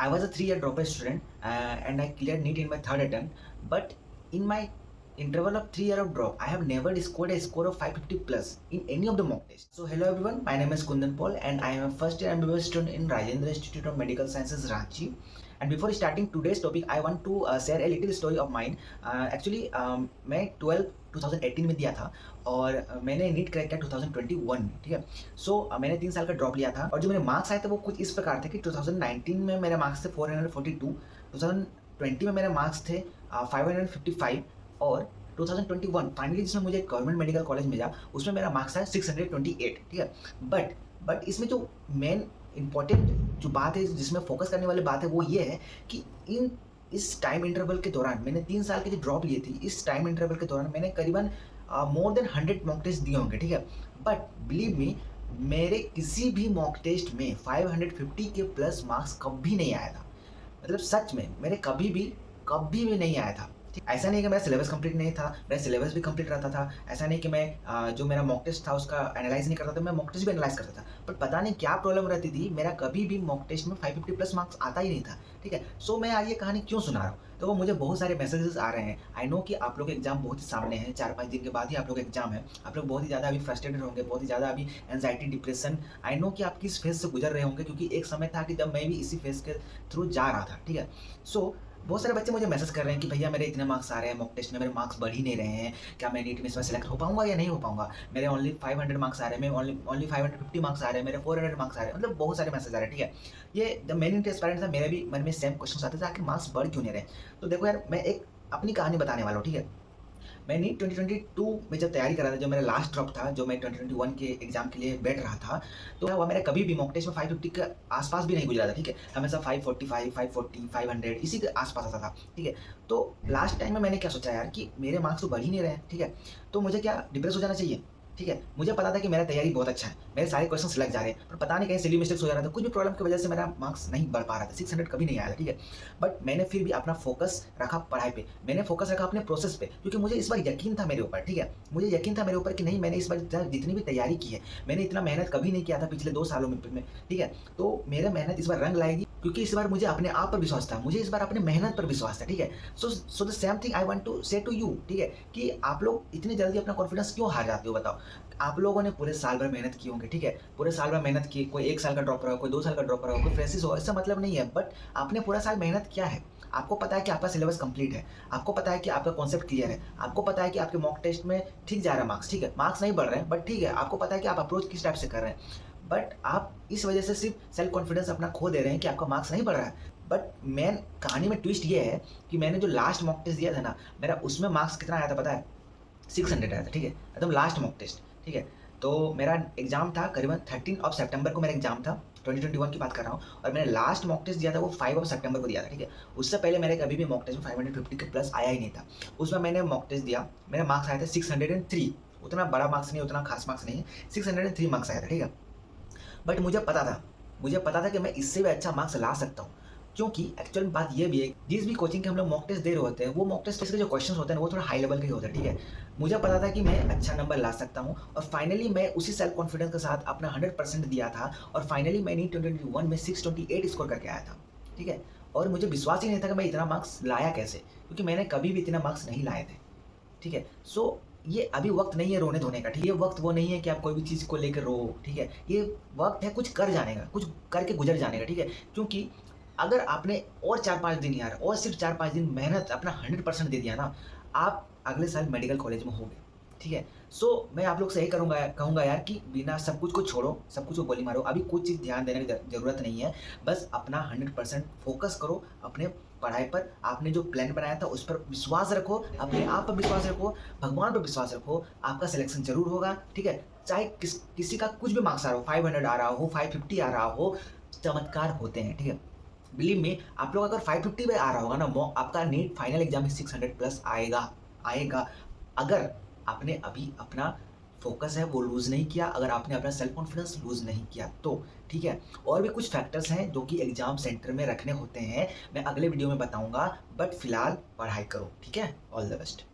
I was a 3-year dropout student and I cleared NEET in my third attempt. But in my interval of 3 year of drop, I have never scored a score of 550 plus in any of the mock tests. So hello everyone, my name is Kundan Paul and I am a first year MBBS student in Rajendra Institute of Medical Sciences, Ranchi. And before starting today's topic, I want to share a little story of mine. Actually, मैं 12 2018 में दिया था और मैंने NEET crack किया 2021 में, ठीक है। सो मैंने 3 साल का ड्रॉप लिया था और जो मेरे मार्क्स आए थे वो कुछ इस प्रकार थे कि 2019 में मेरे मार्क्स थे 442, 2020 में मेरे मार्क्स थे 555 और 2021 फाइनली जिसमें मुझे गवर्नमेंट मेडिकल कॉलेज मिला उसमें मेरा मार्क्स आया 628, ठीक है। बट इसमें जो मेन इंपॉर्टेंट जो बात है जिसमें फोकस करने वाली बात है वो ये है कि इस टाइम इंटरवल के दौरान मैंने 3 साल की जो ड्रॉप ली थी, इस टाइम इंटरवल के दौरान मैंने करीबन मोर देन 100 मॉक टेस्ट दिए होंगे, ठीक है। बट बिलीव मी, मेरे किसी भी मॉक टेस्ट में 550 के प्लस मार्क्स कभी नहीं आया था। मतलब सच में मेरे कभी भी नहीं आया था। ऐसा नहीं कि मेरा सिलेबस कंप्लीट नहीं था, मेरा सिलेबस भी कंप्लीट रहता था। ऐसा नहीं कि मैं जो मेरा मॉक टेस्ट था उसका एनालाइज नहीं करता था, मैं मॉक टेस्ट भी एनालाइज करता था। बट पता नहीं क्या प्रॉब्लम रहती थी, मेरा कभी भी मॉक टेस्ट में 550 प्लस मार्क्स आता ही नहीं था, ठीक है। सो मैं आज ये कहानी क्यों सुना रहा हूँ, तो वो मुझे बहुत सारे मैसेजेस आ रहे हैं। आई नो कि आप लोग एग्जाम बहुत ही सामने है, 4-5 दिन के बाद ही आप लोग एग्जाम है। आप लोग बहुत ही ज़्यादा अभी फ्रस्ट्रेटेड होंगे, बहुत ही ज़्यादा अभी एंजाइटी, डिप्रेशन, आई नो कि आप किस फेज से गुजर रहे होंगे, क्योंकि एक समय था कि जब मैं भी इसी फेज के थ्रू जा रहा था, ठीक है। सो बहुत सारे बच्चे मुझे मैसेज कर रहे हैं कि भैया मेरे इतने मार्क्स आ रहे हैं मॉक टेस्ट में, मेरे मार्क्स बढ़ ही नहीं रहे हैं, क्या मैं नीट में इसमें सेलेक्ट हो पाऊंगा या नहीं हो पाऊंगा। मेरे ओनली 500 मार्क्स आ रहे हैं, मेरे ओनली 550 मार्क्स आ रहे हैं, मेरे 400 मार्क्स आ रहे हैं। मतलब बहुत सारे मैसेज आ रहे हैं, ठीक है। ये जब मैंने ट्रांसपेरेंट था, मेरे भी मन में सेम क्वेश्चन आते थे, आखिर मार्क्स बढ़ क्यों नहीं रहे। तो देखो यार, मैं एक अपनी कहानी बताने वाला हूँ, ठीक है। मैं नीट 2022 में जब तैयारी कर रहा था, जो मेरा लास्ट ड्रॉप था, जो मैं 2021 के एग्जाम के लिए बैठ रहा था, तो क्या हुआ, मेरा कभी भी मॉक टेस्ट में 550 के आसपास भी नहीं गुजरा था, ठीक है। हमेशा 545, 540, 500 इसी के आसपास आता था, ठीक है। तो लास्ट टाइम में मैंने क्या सोचा यार कि मेरे मार्क्स तो बढ़ ही नहीं रहे हैं, ठीक है। तो मुझे क्या डिप्रेस हो जाना चाहिए, ठीक है। मुझे पता था कि मेरा तैयारी बहुत अच्छा है, मेरे सारे क्वेश्चंस लग जा रहे हैं, पर पता नहीं कहीं सिली मिस्टेक्स हो जा रहा था, कुछ भी प्रॉब्लम की वजह से मेरा मार्क्स नहीं बढ़ पा रहा था, 600 कभी नहीं आया था, ठीक है। बट मैंने फिर भी अपना फोकस रखा पढ़ाई पे, मैंने फोकस रखा अपने प्रोसेस पे, क्योंकि मुझे इस बार यकीन था मेरे ऊपर, ठीक है। मुझे यकीन था मेरे ऊपर कि नहीं, मैंने इस बार जितनी भी तैयारी की है, मैंने इतना मेहनत कभी नहीं किया था पिछले 2 सालों में, ठीक है। तो मेरा मेहनत इस बार रंग लाएगी, क्योंकि इस बार मुझे अपने आप पर विश्वास था, मुझे इस बार अपने मेहनत पर विश्वास था, ठीक है। So the same thing I want to say to you, ठीक है, कि आप लोग इतनी जल्दी अपना कॉन्फिडेंस क्यों हार जाते हो, बताओ। आप लोगों ने पूरे साल भर मेहनत की होंगी, ठीक है। पूरे साल भर मेहनत की, कोई 1 साल का ड्रॉप रहा हो, कोई 2 साल का ड्रॉप रहा हो, कोई फ्रेशिस हो, इसका मतलब नहीं है। बट आपने पूरा साल मेहनत किया है, आपको पता है कि आपका सिलेबस कंप्लीट है, आपको पता है कि आपका कॉन्सेप्ट क्लियर है, आपको पता है कि आपके मॉक टेस्ट में ठीक जा रहा है मार्क्स, ठीक है। मार्क्स नहीं बढ़ रहे हैं बट ठीक है, आपको पता है कि आप अप्रोच किस टाइप से कर रहे हैं। बट आप इस वजह से सिर्फ सेल्फ कॉन्फिडेंस अपना खो दे रहे हैं कि आपका मार्क्स नहीं बढ़ रहा है। बट मेन कहानी में ट्विस्ट ये है कि मैंने जो लास्ट मॉक टेस्ट दिया था ना, मेरा उसमें मार्क्स कितना आया था पता है, 600 आया था, ठीक है। एकदम लास्ट मॉक टेस्ट, ठीक है। तो मेरा एग्जाम था करीबन 13 सितंबर को, मेरा एग्जाम था 2021 की बात कर रहा हूँ, और मैंने लास्ट मॉक टेस्ट दिया था वो 5 सितंबर को दिया था, ठीक है। उससे पहले मेरे कभी भी मॉक टेस्ट में 550 के प्लस आया ही नहीं था। उसमें मैंने मॉक टेस्ट दिया, मेरे मार्क्स आए थे 603, उतना बड़ा मार्क्स नहीं, उतना खास मार्क्स नहीं है, 603 मार्क्स आया था, ठीक है। बट मुझे पता था कि मैं इससे भी अच्छा मार्क्स ला सकता हूँ, क्योंकि एक्चुअल में बात ये भी है, जिस भी कोचिंग के हम लोग मॉक टेस्ट दे रहे होते हैं, वो मॉक टेस्ट के जो क्वेश्चन होते हैं वो थोड़ा हाई लेवल के होते हैं, ठीक है। मुझे पता था कि मैं अच्छा नंबर ला सकता हूँ, और फाइनली मैं उसी सेल्फ कॉन्फिडेंस के साथ अपना 100% दिया था, और फाइनली मैं नीट 2021 में 628 स्कोर करके आया था, ठीक है। और मुझे विश्वास ही नहीं था कि मैं इतना मार्क्स लाया कैसे, क्योंकि मैंने कभी भी इतना मार्क्स नहीं लाए थे, ठीक है। सो ये अभी वक्त नहीं है रोने धोने का, ठीक है। ये वक्त वो नहीं है कि आप कोई भी चीज़ को लेकर रो, ठीक है। ये वक्त है कुछ कर जाने का, कुछ करके गुजर जाने का, ठीक है। क्योंकि अगर आपने और 4-5 दिन यार, और सिर्फ 4-5 दिन मेहनत अपना 100% दे दिया ना, आप अगले साल मेडिकल कॉलेज में होगे, ठीक है। सो मैं आप लोग से यही कहूँगा यार कि बिना सब कुछ को छोड़ो, सब कुछ को गोली मारो, अभी कुछ चीज़ ध्यान देने की ज़रूरत नहीं है। बस अपना 100% फोकस करो अपने पढ़ाई पर, आपने जो प्लान बनाया था उस पर विश्वास रखो, अपने आप पर विश्वास रखो, भगवान पर विश्वास रखो, आपका सिलेक्शन ज़रूर होगा, ठीक है। चाहे किसी का कुछ भी मार्क्स आ रहा हो, 500 आ रहा हो, 550 आ रहा हो, चमत्कार होते हैं, ठीक है। बिलीव मी, आप लोग अगर 550 पे आ रहा होगा ना, आपका नीट फाइनल एग्जाम में 600 प्लस आएगा। अगर आपने अभी अपना फोकस है वो लूज़ नहीं किया, अगर आपने अपना सेल्फ कॉन्फिडेंस लूज़ नहीं किया तो, ठीक है। और भी कुछ फैक्टर्स हैं जो कि एग्जाम सेंटर में रखने होते हैं, मैं अगले वीडियो में बताऊंगा। बट फिलहाल पढ़ाई करो, ठीक है। All the best.